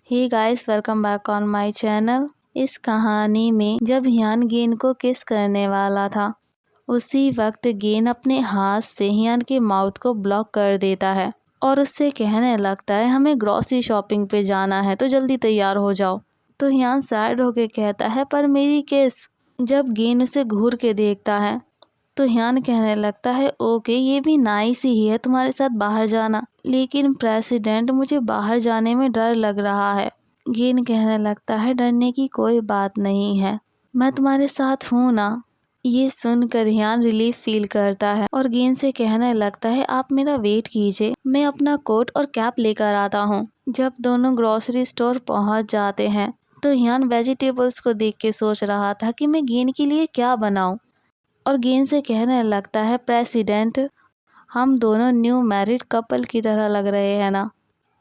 Hey guys, welcome back on my channel. इस कहानी में जब हियान गेन को किस करने वाला था, उसी वक्त गेन अपने हाथ से हियान के माउथ को ब्लॉक कर देता है और उससे कहने लगता है हमें ग्रॉसरी शॉपिंग पे जाना है तो जल्दी तैयार हो जाओ। तो हियान सैड होके कहता है पर मेरी किस। जब गेन उसे घूर के देखता है तो हियान कहने लगता है ओके, ये भी नाइस ही है तुम्हारे साथ बाहर जाना, लेकिन प्रेसिडेंट मुझे बाहर जाने में डर लग रहा है। गेन कहने लगता है डरने की कोई बात नहीं है, मैं तुम्हारे साथ हूँ ना। ये सुनकर हियान रिलीफ फील करता है और गेन से कहने लगता है आप मेरा वेट कीजिए, मैं अपना कोट और कैप लेकर आता हूँ। जब दोनों ग्रोसरी स्टोर पहुँच जाते हैं तो हियान वेजिटेबल्स को देख के सोच रहा था कि मैं गेन के लिए क्या बनाऊँ, और गेन से कहने लगता है प्रेसिडेंट हम दोनों न्यू मैरिड कपल की तरह लग रहे हैं ना।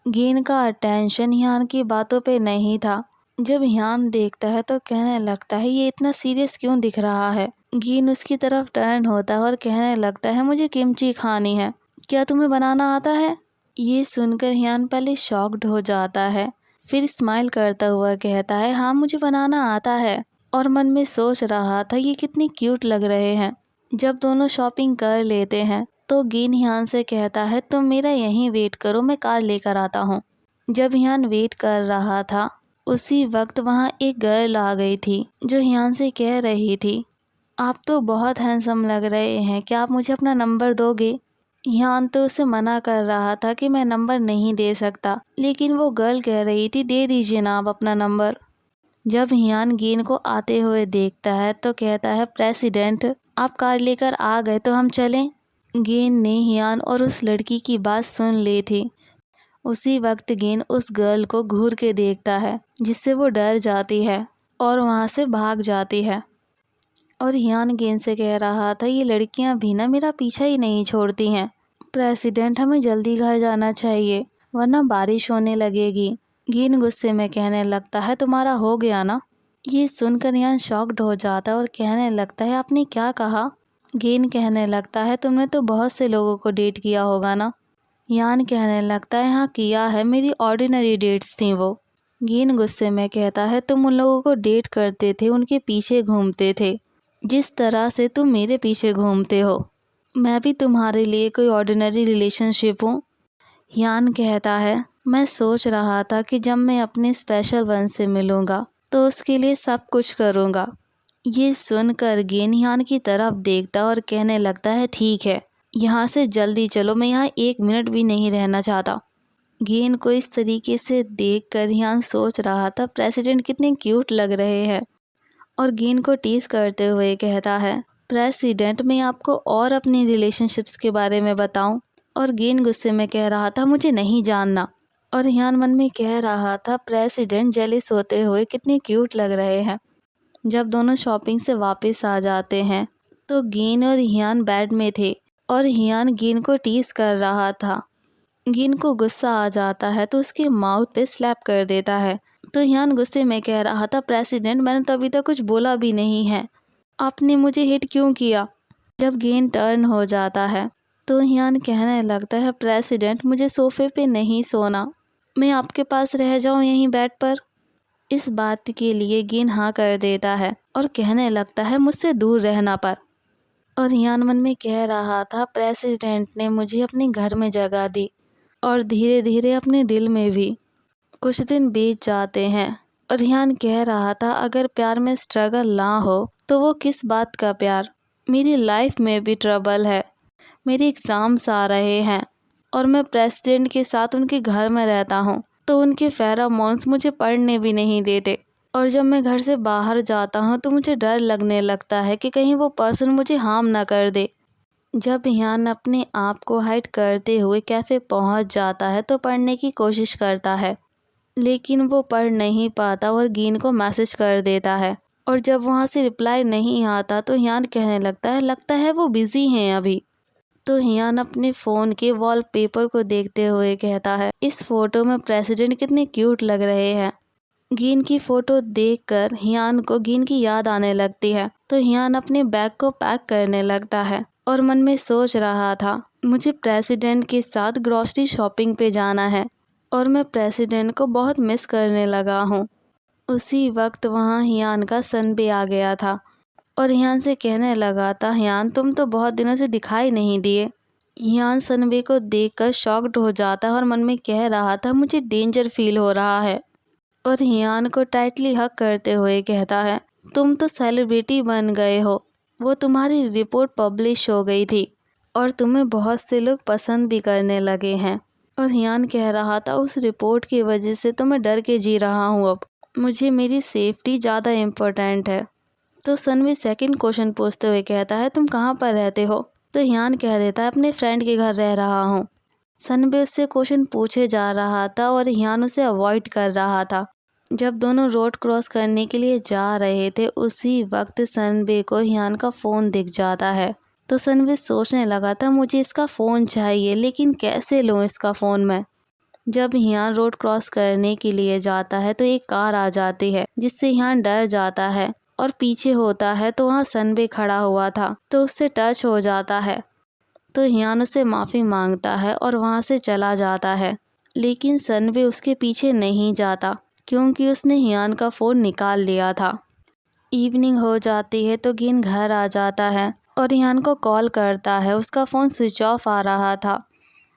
गेन का अटेंशन हियान की बातों पे नहीं था। जब हियान देखता है तो कहने लगता है ये इतना सीरियस क्यों दिख रहा है। गेन उसकी तरफ टर्न होता है और कहने लगता है मुझे किमची खानी है, क्या तुम्हें बनाना आता है। ये सुनकर हियान पहले शॉक्ड हो जाता है, फिर स्माइल करता हुआ कहता है हाँ मुझे बनाना आता है, और मन में सोच रहा था ये कितनी क्यूट लग रहे हैं। जब दोनों शॉपिंग कर लेते हैं तो गेन हियान से कहता है तुम मेरा यहीं वेट करो, मैं कार लेकर आता हूँ। जब हियान वेट कर रहा था उसी वक्त वहाँ एक गर्ल आ गई थी जो हियान से कह रही थी आप तो बहुत हैंडसम लग रहे हैं, क्या आप मुझे अपना नंबर दोगे। हियान तो उसे मना कर रहा था कि मैं नंबर नहीं दे सकता, लेकिन वो गर्ल कह रही थी दे दीजिए ना आप अपना नंबर। जब हियान गेन को आते हुए देखता है तो कहता है प्रेसिडेंट आप कार लेकर आ गए तो हम चलें। गेन ने हियान और उस लड़की की बात सुन ली थी। उसी वक्त गेन उस गर्ल को घूर के देखता है जिससे वो डर जाती है और वहाँ से भाग जाती है। और हियान गेन से कह रहा था ये लड़कियाँ भी ना मेरा पीछा ही नहीं छोड़ती हैं। प्रेसिडेंट हमें जल्दी घर जाना चाहिए वरना बारिश होने लगेगी। गेन गुस्से में कहने लगता है तुम्हारा हो गया ना। ये सुनकर हियान शॉक्ड हो जाता है और कहने लगता है आपने क्या कहा। गेन कहने लगता है तुमने तो बहुत से लोगों को डेट किया होगा ना। हियान कहने लगता है हाँ किया है, मेरी ऑर्डिनरी डेट्स थी वो। गेन गुस्से में कहता है तुम उन लोगों को डेट करते थे, उनके पीछे घूमते थे जिस तरह से तुम मेरे पीछे घूमते हो। मैं भी तुम्हारे लिए कोई ऑर्डिनरी रिलेशनशिप हूँ। हियान कहता है मैं सोच रहा था कि जब मैं अपने स्पेशल वन से मिलूँगा तो उसके लिए सब कुछ करूँगा। ये सुनकर गेन हियान की तरफ देखता और कहने लगता है ठीक है, यहाँ से जल्दी चलो, मैं यहाँ 1 मिनट भी नहीं रहना चाहता। गेन को इस तरीके से देखकर हियान सोच रहा था प्रेसिडेंट कितने क्यूट लग रहे हैं, और गेन को टीज करते हुए कहता है प्रेसिडेंट मैं आपको और अपनी रिलेशनशिप्स के बारे में बताऊं। और गेन गुस्से में कह रहा था मुझे नहीं जानना, और हियान मन में कह रहा था प्रेसिडेंट जेलिस होते हुए कितने क्यूट लग रहे हैं। जब दोनों शॉपिंग से वापस आ जाते हैं तो गेन और हियान बेड में थे और हियान गेन को टीज कर रहा था। गेन को गुस्सा आ जाता है तो उसके माउथ पे स्लैप कर देता है। तो हियान गुस्से में कह रहा था प्रेसिडेंट मैंने तो अभी तक कुछ बोला भी नहीं है, आपने मुझे हिट क्यों किया। जब गेन टर्न हो जाता है तो हियान कहने लगता है प्रेसिडेंट मुझे सोफे पे नहीं सोना, मैं आपके पास रह जाऊं यहीं बेड पर। इस बात के लिए गेन हाँ कर देता है और कहने लगता है मुझसे दूर रहना पर। और हियान मन में कह रहा था प्रेसिडेंट ने मुझे अपने घर में जगह दी और धीरे धीरे अपने दिल में भी। कुछ दिन बीत जाते हैं और हियान कह रहा था अगर प्यार में स्ट्रगल ना हो तो वो किस बात का प्यार। मेरी लाइफ में भी ट्रबल है, मेरे एग्ज़ाम्स आ रहे हैं और मैं प्रेसिडेंट के साथ उनके घर में रहता हूँ तो उनके फेरोमोन्स मुझे पढ़ने भी नहीं देते, और जब मैं घर से बाहर जाता हूँ तो मुझे डर लगने लगता है कि कहीं वो पर्सन मुझे हार्म ना कर दे। जब हियान अपने आप को हाइड करते हुए कैफ़े पहुँच जाता है तो पढ़ने की कोशिश करता है, लेकिन वो पढ़ नहीं पाता और गेन को मैसेज कर देता है, और जब वहाँ से रिप्लाई नहीं आता तो हियान कहने लगता है वो बिज़ी हैं अभी। तो हियान अपने फ़ोन के वॉलपेपर को देखते हुए कहता है इस फ़ोटो में प्रेसिडेंट कितने क्यूट लग रहे हैं। गेन की फ़ोटो देखकर हियान को गेन की याद आने लगती है तो हियान अपने बैग को पैक करने लगता है और मन में सोच रहा था मुझे प्रेसिडेंट के साथ ग्रॉसरी शॉपिंग पे जाना है और मैं प्रेसिडेंट को बहुत मिस करने लगा हूँ। उसी वक्त वहाँ हियान का सन भी आ गया था और हियान से कहने लगा था, हियान तुम तो बहुत दिनों से दिखाई नहीं दिए। हियान सनबे को देखकर शॉक्ड हो जाता है और मन में कह रहा था, मुझे डेंजर फील हो रहा है। और हियान को टाइटली हक करते हुए कहता है, तुम तो सेलिब्रिटी बन गए हो, वो तुम्हारी रिपोर्ट पब्लिश हो गई थी और तुम्हें बहुत से लोग पसंद भी करने लगे हैं। और हियान कह रहा था, उस रिपोर्ट की वजह से तो मैं डर के जी रहा हूँ, अब मुझे मेरी सेफ्टी ज़्यादा इम्पोर्टेंट है। तो सनवी सेकंड क्वेश्चन पूछते हुए कहता है, तुम कहाँ पर रहते हो? तो हियान कह देता है, अपने फ्रेंड के घर रह रहा हूँ। सनबे उससे क्वेश्चन पूछे जा रहा था और हियान उसे अवॉइड कर रहा था। जब दोनों रोड क्रॉस करने के लिए जा रहे थे, उसी वक्त सनबे को हियान का फ़ोन दिख जाता है। तो सनबे सोचने लगा था, मुझे इसका फ़ोन चाहिए, लेकिन कैसे लूँ इसका फ़ोन मैं? जब हियान रोड क्रॉस करने के लिए जाता है तो एक कार आ जाती है, जिससे हियान डर जाता है और पीछे होता है तो वहाँ सनबे खड़ा हुआ था, तो उससे टच हो जाता है। तो हियान उससे माफ़ी मांगता है और वहाँ से चला जाता है, लेकिन सनबे उसके पीछे नहीं जाता क्योंकि उसने हियान का फ़ोन निकाल लिया था। इवनिंग हो जाती है तो गिन घर आ जाता है और हियान को कॉल करता है, उसका फ़ोन स्विच ऑफ आ रहा था।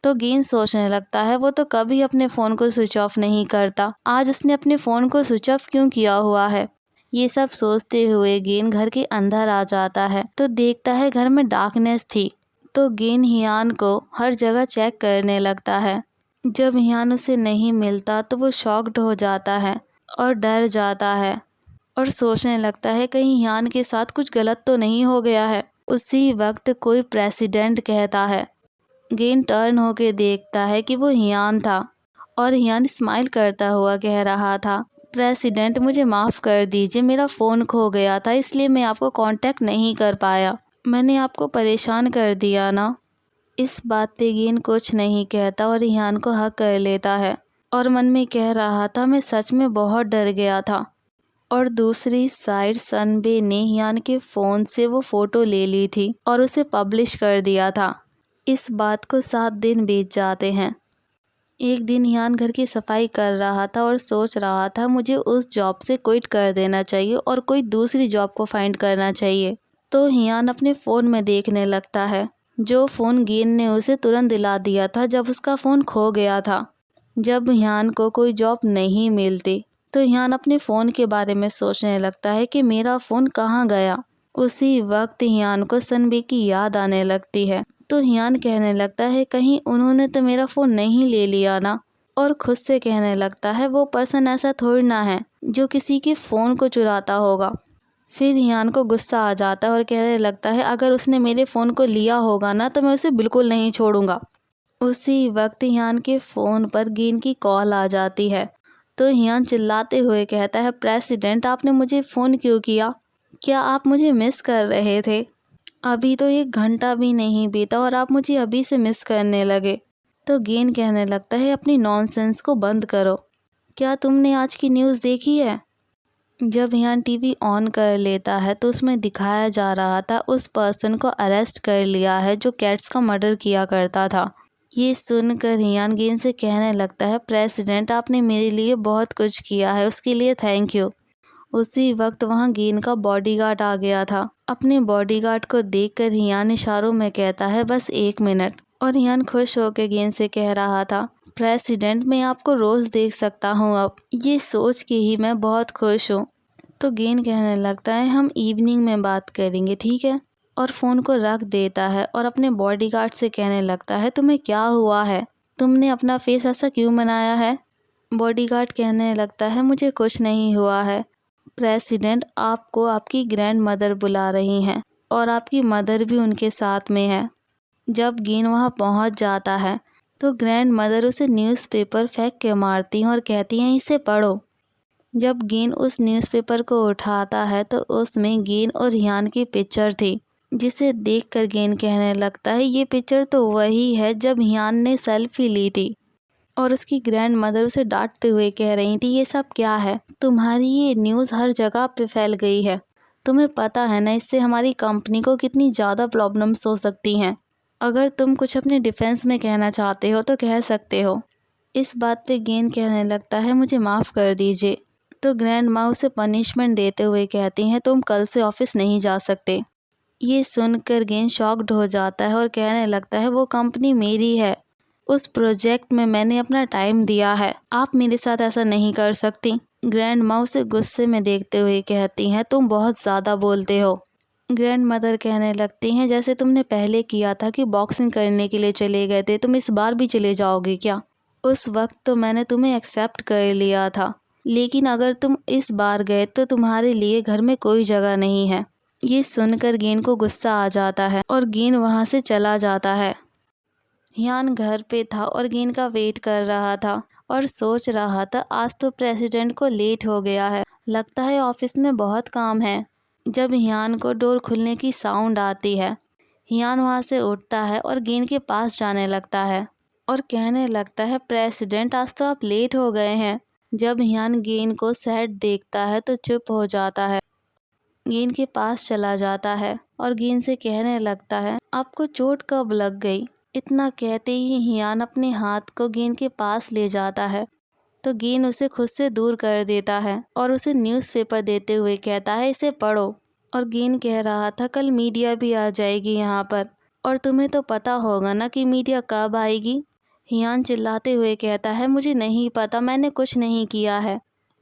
तो गिन सोचने लगता है, वो तो कभी अपने फ़ोन को स्विच ऑफ नहीं करता, आज उसने अपने फ़ोन को स्विच ऑफ क्यों किया हुआ है? ये सब सोचते हुए गिन घर के अंदर आ जाता है तो देखता है घर में डार्कनेस थी। तो गिन हियान को हर जगह चेक करने लगता है। जब हियान उसे नहीं मिलता तो वो शॉक्ड हो जाता है और डर जाता है और सोचने लगता है, कहीं हियान के साथ कुछ गलत तो नहीं हो गया है। उसी वक्त कोई प्रेसिडेंट कहता है। गिन टर्न होके देखता है कि वो हियान था और हियान स्माइल करता हुआ कह रहा था, प्रेसिडेंट मुझे माफ़ कर दीजिए, मेरा फ़ोन खो गया था इसलिए मैं आपको कांटेक्ट नहीं कर पाया, मैंने आपको परेशान कर दिया ना। इस बात पे गिन कुछ नहीं कहता और हियान को हक कर लेता है और मन में कह रहा था, मैं सच में बहुत डर गया था। और दूसरी साइड सनबे ने हियान के फ़ोन से वो फ़ोटो ले ली थी और उसे पब्लिश कर दिया था। इस बात को 7 दिन बीत जाते हैं। एक दिन हियान घर की सफाई कर रहा था और सोच रहा था, मुझे उस जॉब से क्विट कर देना चाहिए और कोई दूसरी जॉब को फाइंड करना चाहिए। तो हियान अपने फ़ोन में देखने लगता है, जो फ़ोन गिन ने उसे तुरंत दिला दिया था जब उसका फ़ोन खो गया था। जब हियान को कोई जॉब नहीं मिलती तो हियान अपने फ़ोन के बारे में सोचने लगता है कि मेरा फ़ोन कहाँ गया। उसी वक्त हियान को सनबे की याद आने लगती है तो हियान कहने लगता है, कहीं उन्होंने तो मेरा फ़ोन नहीं ले लिया ना। और खुद से कहने लगता है, वो पर्सन ऐसा थोड़ी ना है जो किसी के फ़ोन को चुराता होगा। फिर हियान को गुस्सा आ जाता है और कहने लगता है, अगर उसने मेरे फ़ोन को लिया होगा ना तो मैं उसे बिल्कुल नहीं छोड़ूंगा। उसी वक्त हियान के फ़ोन पर गिन की कॉल आ जाती है तो हियान चिल्लाते हुए कहता है, प्रेसिडेंट आपने मुझे फ़ोन क्यों किया? क्या आप मुझे मिस कर रहे थे? अभी तो 1 घंटा भी नहीं बीता और आप मुझे अभी से मिस करने लगे। तो गिन कहने लगता है, अपनी नॉनसेंस को बंद करो। क्या तुमने आज की न्यूज़ देखी है? जब हियान टीवी ऑन कर लेता है तो उसमें दिखाया जा रहा था, उस पर्सन को अरेस्ट कर लिया है जो कैट्स का मर्डर किया करता था। ये सुनकर हियान गिन से कहने लगता है, प्रेसिडेंट आपने मेरे लिए बहुत कुछ किया है, उसके लिए थैंक यू। उसी वक्त वहाँ गिन का बॉडीगार्ड आ गया था। अपने बॉडीगार्ड को देखकर हियान इशारों में कहता है, बस 1 मिनट। और हियान खुश होकर गिन से कह रहा था, प्रेसिडेंट मैं आपको रोज़ देख सकता हूँ, अब ये सोच के ही मैं बहुत खुश हूँ। तो गिन कहने लगता है, हम इवनिंग में बात करेंगे, ठीक है? और फ़ोन को रख देता है और अपने बॉडीगार्ड से कहने लगता है, तुम्हें क्या हुआ है? तुमने अपना फेस ऐसा क्यों बनाया है? बॉडीगार्ड कहने लगता है, मुझे कुछ नहीं हुआ है प्रेसिडेंट, आपको आपकी ग्रैंड मदर बुला रही हैं और आपकी मदर भी उनके साथ में है। जब गिन वहाँ पहुँच जाता है तो ग्रैंड मदर उसे न्यूज़पेपर फेंक के मारती हैं और कहती हैं, इसे पढ़ो। जब गिन उस न्यूज़पेपर को उठाता है तो उसमें गिन और हियान की पिक्चर थी, जिसे देखकर गिन कहने लगता है, ये पिक्चर तो वही है जब हियान ने सेल्फी ली थी। और उसकी ग्रैंड मदर उसे डांटते हुए कह रही थी, ये सब क्या है? तुम्हारी ये न्यूज़ हर जगह पे फैल गई है, तुम्हें पता है ना इससे हमारी कंपनी को कितनी ज़्यादा प्रॉब्लम्स हो सकती हैं। अगर तुम कुछ अपने डिफेंस में कहना चाहते हो तो कह सकते हो। इस बात पे गेन कहने लगता है मुझे माफ़ कर दीजिए। तो ग्रैंड माँ उसे पनिशमेंट देते हुए कहती हैं तुम कल से ऑफिस नहीं जा सकते। ये सुनकर गेन शॉक्ड हो जाता है और कहने लगता है वो कंपनी मेरी है, उस प्रोजेक्ट में मैंने अपना टाइम दिया है, आप मेरे साथ ऐसा नहीं कर सकती। ग्रैंड माँ उसे गुस्से में देखते हुए कहती हैं तुम बहुत ज़्यादा बोलते हो। ग्रैंड मदर कहने लगती हैं जैसे तुमने पहले किया था कि बॉक्सिंग करने के लिए चले गए थे, तुम इस बार भी चले जाओगे क्या? उस वक्त तो मैंने तुम्हें एक्सेप्ट कर लिया था, लेकिन अगर तुम इस बार गए तो तुम्हारे लिए घर में कोई जगह नहीं है। ये सुनकर गेन को गुस्सा आ जाता है और गेन वहाँ से चला जाता है। हियान घर पे था और गेन का वेट कर रहा था और सोच रहा था आज तो प्रेसिडेंट को लेट हो गया है, लगता है ऑफिस में बहुत काम है। जब हियान को डोर खुलने की साउंड आती है, हियान वहाँ से उठता है और गेन के पास जाने लगता है और कहने लगता है प्रेसिडेंट आज तो आप लेट हो गए हैं। जब हियान गेन को सैड देखता है तो चुप हो जाता है। गेन के पास चला जाता है और गेन से कहने लगता है आपको चोट कब लग गई? इतना कहते ही हियान अपने हाथ को गेन के पास ले जाता है तो गेन उसे खुद से दूर कर देता है और उसे न्यूज़पेपर देते हुए कहता है इसे पढ़ो। और गेन कह रहा था कल मीडिया भी आ जाएगी यहाँ पर, और तुम्हें तो पता होगा ना कि मीडिया कब आएगी। हियान चिल्लाते हुए कहता है मुझे नहीं पता, मैंने कुछ नहीं किया है,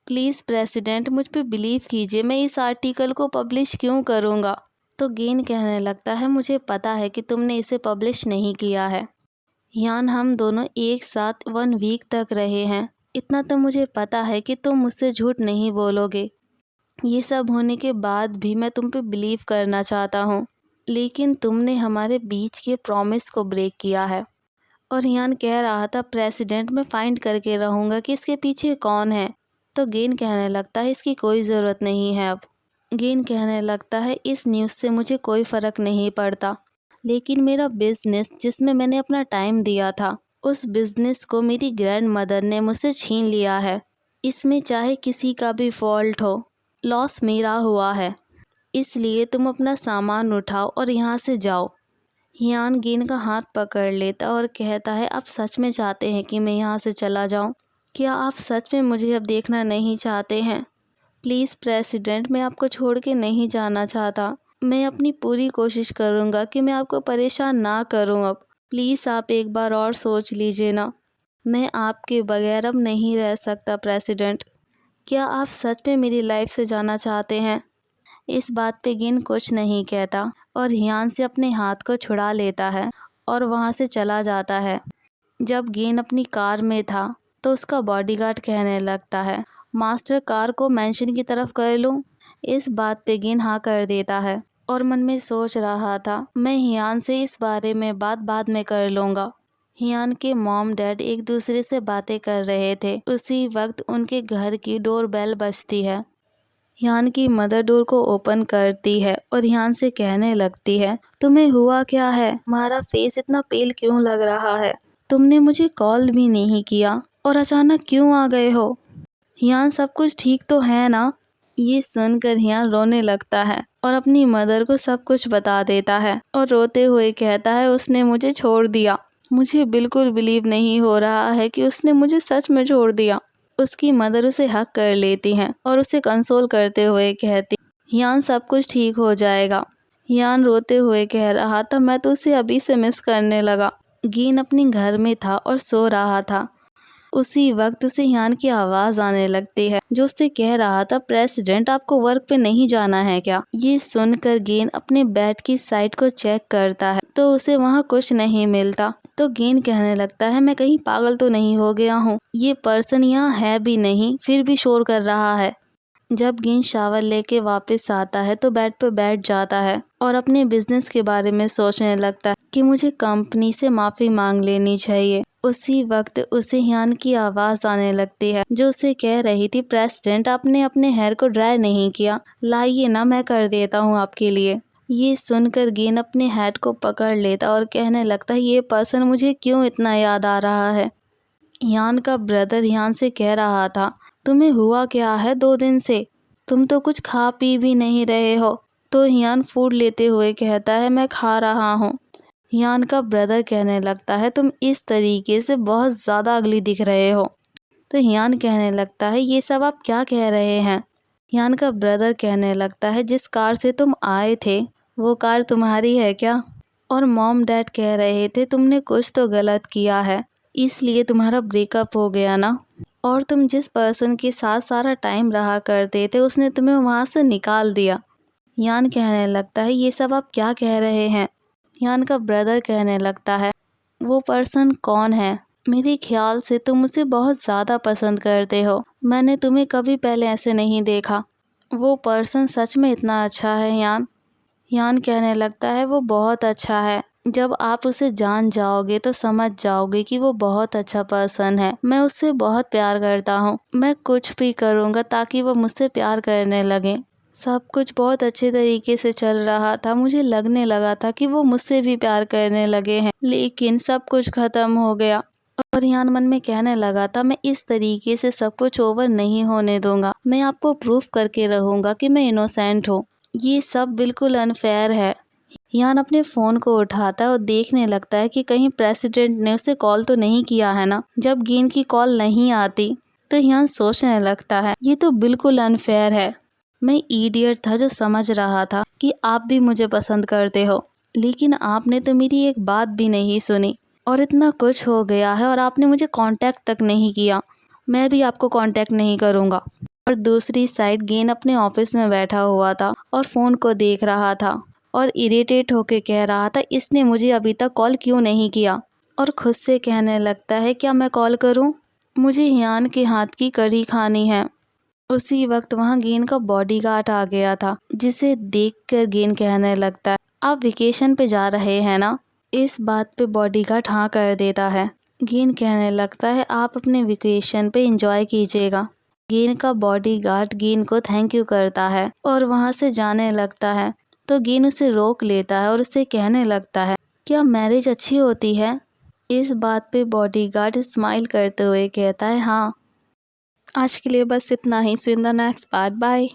प्लीज़ प्रेसिडेंट मुझ पे बिलीव कीजिए, मैं इस आर्टिकल को पब्लिश क्यों करूँगा? तो गेन कहने लगता है मुझे पता है कि तुमने इसे पब्लिश नहीं किया है। हियान हम दोनों एक साथ 1 वीक तक रहे हैं, इतना तो मुझे पता है कि तुम मुझसे झूठ नहीं बोलोगे। ये सब होने के बाद भी मैं तुम पे बिलीव करना चाहता हूँ, लेकिन तुमने हमारे बीच के प्रॉमिस को ब्रेक किया है। और हियान कह रहा था प्रेसिडेंट मैं फाइंड करके रहूँगा कि इसके पीछे कौन है। तो गेन कहने लगता है इसकी कोई ज़रूरत नहीं है अब। गेन कहने लगता है इस न्यूज़ से मुझे कोई फ़र्क नहीं पड़ता, लेकिन मेरा बिज़नेस जिसमें मैंने अपना टाइम दिया था, उस बिज़नेस को मेरी ग्रैंड मदर ने मुझसे छीन लिया है। इसमें चाहे किसी का भी फॉल्ट हो, लॉस मेरा हुआ है, इसलिए तुम अपना सामान उठाओ और यहाँ से जाओ। हियान गेन का हाथ पकड़ लेता और कहता है आप सच में चाहते हैं कि मैं यहाँ से चला जाऊँ? क्या आप सच में मुझे अब देखना नहीं चाहते हैं? प्लीज़ प्रेसिडेंट मैं आपको छोड़ के नहीं जाना चाहता, मैं अपनी पूरी कोशिश करूँगा कि मैं आपको परेशान ना करूँ अब, प्लीज़ आप एक बार और सोच लीजिए ना, मैं आपके बगैर अब नहीं रह सकता प्रेसिडेंट। क्या आप सच में मेरी लाइफ से जाना चाहते हैं? इस बात पे गेन कुछ नहीं कहता और हियान से अपने हाथ को छुड़ा लेता है और वहाँ से चला जाता है। जब गेन अपनी कार में था तो उसका बॉडीगार्ड कहने लगता है मास्टर कार को मैंशन की तरफ कर लूँ? इस बात पे गेन हाँ कर देता है और मन में सोच रहा था मैं हियान से इस बारे में बात बाद में कर लूँगा। हियान के मॉम डैड एक दूसरे से बातें कर रहे थे, उसी वक्त उनके घर की डोर बेल बजती है। हियान की मदर डोर को ओपन करती है और हियान से कहने लगती है तुम्हें हुआ क्या है, तुम्हारा फेस इतना पेल क्यों लग रहा है, तुमने मुझे कॉल भी नहीं किया और अचानक क्यों आ गए हो? हियान सब कुछ ठीक तो है ना? ये सुनकर हियान रोने लगता है और अपनी मदर को सब कुछ बता देता है और रोते हुए कहता है उसने मुझे छोड़ दिया, मुझे बिल्कुल बिलीव नहीं हो रहा है कि उसने मुझे सच में छोड़ दिया। उसकी मदर उसे हक कर लेती हैं और उसे कंसोल करते हुए कहती हियान सब कुछ ठीक हो जाएगा। हियान रोते हुए कह रहा था मैं तो उसे अभी से मिस करने लगा। गेन अपने घर में था और सो रहा था, उसी वक्त उसे हियान की आवाज़ आने लगती है जो उससे कह रहा था प्रेसिडेंट आपको वर्क पे नहीं जाना है क्या? ये सुनकर गेन अपने बेड की साइड को चेक करता है तो उसे वहाँ कुछ नहीं मिलता। तो गेन कहने लगता है मैं कहीं पागल तो नहीं हो गया हूँ, ये पर्सन यहाँ है भी नहीं फिर भी शोर कर रहा है। जब गेन शावर लेके वापस आता है तो बेड पर बैठ जाता है और अपने बिजनेस के बारे में सोचने लगता है कि मुझे कंपनी से माफ़ी मांग लेनी चाहिए। उसी वक्त उसे हियान की आवाज़ आने लगती है जो उसे कह रही थी प्रेसिडेंट आपने अपने हेयर को ड्राई नहीं किया, लाइए ना मैं कर देता हूँ आपके लिए। ये सुनकर गेन अपने हेड को पकड़ लेता और कहने लगता है ये पर्सन मुझे क्यों इतना याद आ रहा है। हियान का ब्रदर हियान से कह रहा था तुम्हें हुआ क्या है 2 दिन से, तुम तो कुछ खा पी भी नहीं रहे हो। तो हियान फूड लेते हुए कहता है मैं खा रहा हूँ। हियान का ब्रदर कहने लगता है तुम इस तरीके से बहुत ज़्यादा अगली दिख रहे हो। तो हियान कहने लगता है ये सब आप क्या कह रहे हैं। हियान का ब्रदर कहने लगता है जिस कार से तुम आए थे वो कार तुम्हारी है क्या? और मॉम डैड कह रहे थे तुमने कुछ तो गलत किया है इसलिए तुम्हारा ब्रेकअप हो गया ना, और तुम जिस पर्सन के साथ सारा टाइम रहा करते थे उसने तुम्हें वहाँ से निकाल दिया। हियान कहने लगता है ये सब आप क्या कह रहे हैं। हियान का ब्रदर कहने लगता है वो पर्सन कौन है? मेरे ख्याल से तुम उसे बहुत ज़्यादा पसंद करते हो, मैंने तुम्हें कभी पहले ऐसे नहीं देखा। वो पर्सन सच में इतना अच्छा है हियान? हियान कहने लगता है वो बहुत अच्छा है, जब आप उसे जान जाओगे तो समझ जाओगे कि वो बहुत अच्छा पर्सन है। मैं उससे बहुत प्यार करता हूँ, मैं कुछ भी करूँगा ताकि वो मुझसे प्यार करने लगे। सब कुछ बहुत अच्छे तरीके से चल रहा था, मुझे लगने लगा था कि वो मुझसे भी प्यार करने लगे हैं, लेकिन सब कुछ ख़त्म हो गया। और हियान मन में कहने लगा था मैं इस तरीके से सब कुछ ओवर नहीं होने दूंगा, मैं आपको प्रूफ करके रहूँगा कि मैं इनोसेंट हूँ। ये सब बिल्कुल अनफेयर है। हियान अपने फ़ोन को उठाता है और देखने लगता है कि कहीं प्रेसिडेंट ने उसे कॉल तो नहीं किया है ना। जब गेन की कॉल नहीं आती तो हियान सोचने लगता है ये तो बिल्कुल अनफेयर है। मैं इडियट था जो समझ रहा था कि आप भी मुझे पसंद करते हो, लेकिन आपने तो मेरी एक बात भी नहीं सुनी और इतना कुछ हो गया है और आपने मुझे कांटेक्ट तक नहीं किया। मैं भी आपको कांटेक्ट नहीं करूँगा। और दूसरी साइड गेन अपने ऑफिस में बैठा हुआ था और फ़ोन को देख रहा था और इरिटेट होके कह रहा था इसने मुझे अभी तक कॉल क्यों नहीं किया। और खुद से कहने लगता है क्या मैं कॉल करूं? मुझे हियान के हाथ की कढ़ी खानी है। उसी वक्त वहां गेन का बॉडीगार्ड आ गया था, जिसे देखकर गेन कहने लगता है आप वेकेशन पे जा रहे हैं ना? इस बात पे बॉडीगार्ड हाँ कर देता है। गेन कहने लगता है आप अपने वेकेशन पे एंजॉय कीजिएगा। गेन का बॉडीगार्ड गेन को थैंक यू करता है और वहाँ से जाने लगता है, तो गेन उसे रोक लेता है और उसे कहने लगता है क्या मैरिज अच्छी होती है? इस बात पे बॉडीगार्ड स्माइल करते हुए कहता है हाँ। आज के लिए बस इतना ही। See you in the next part. Bye.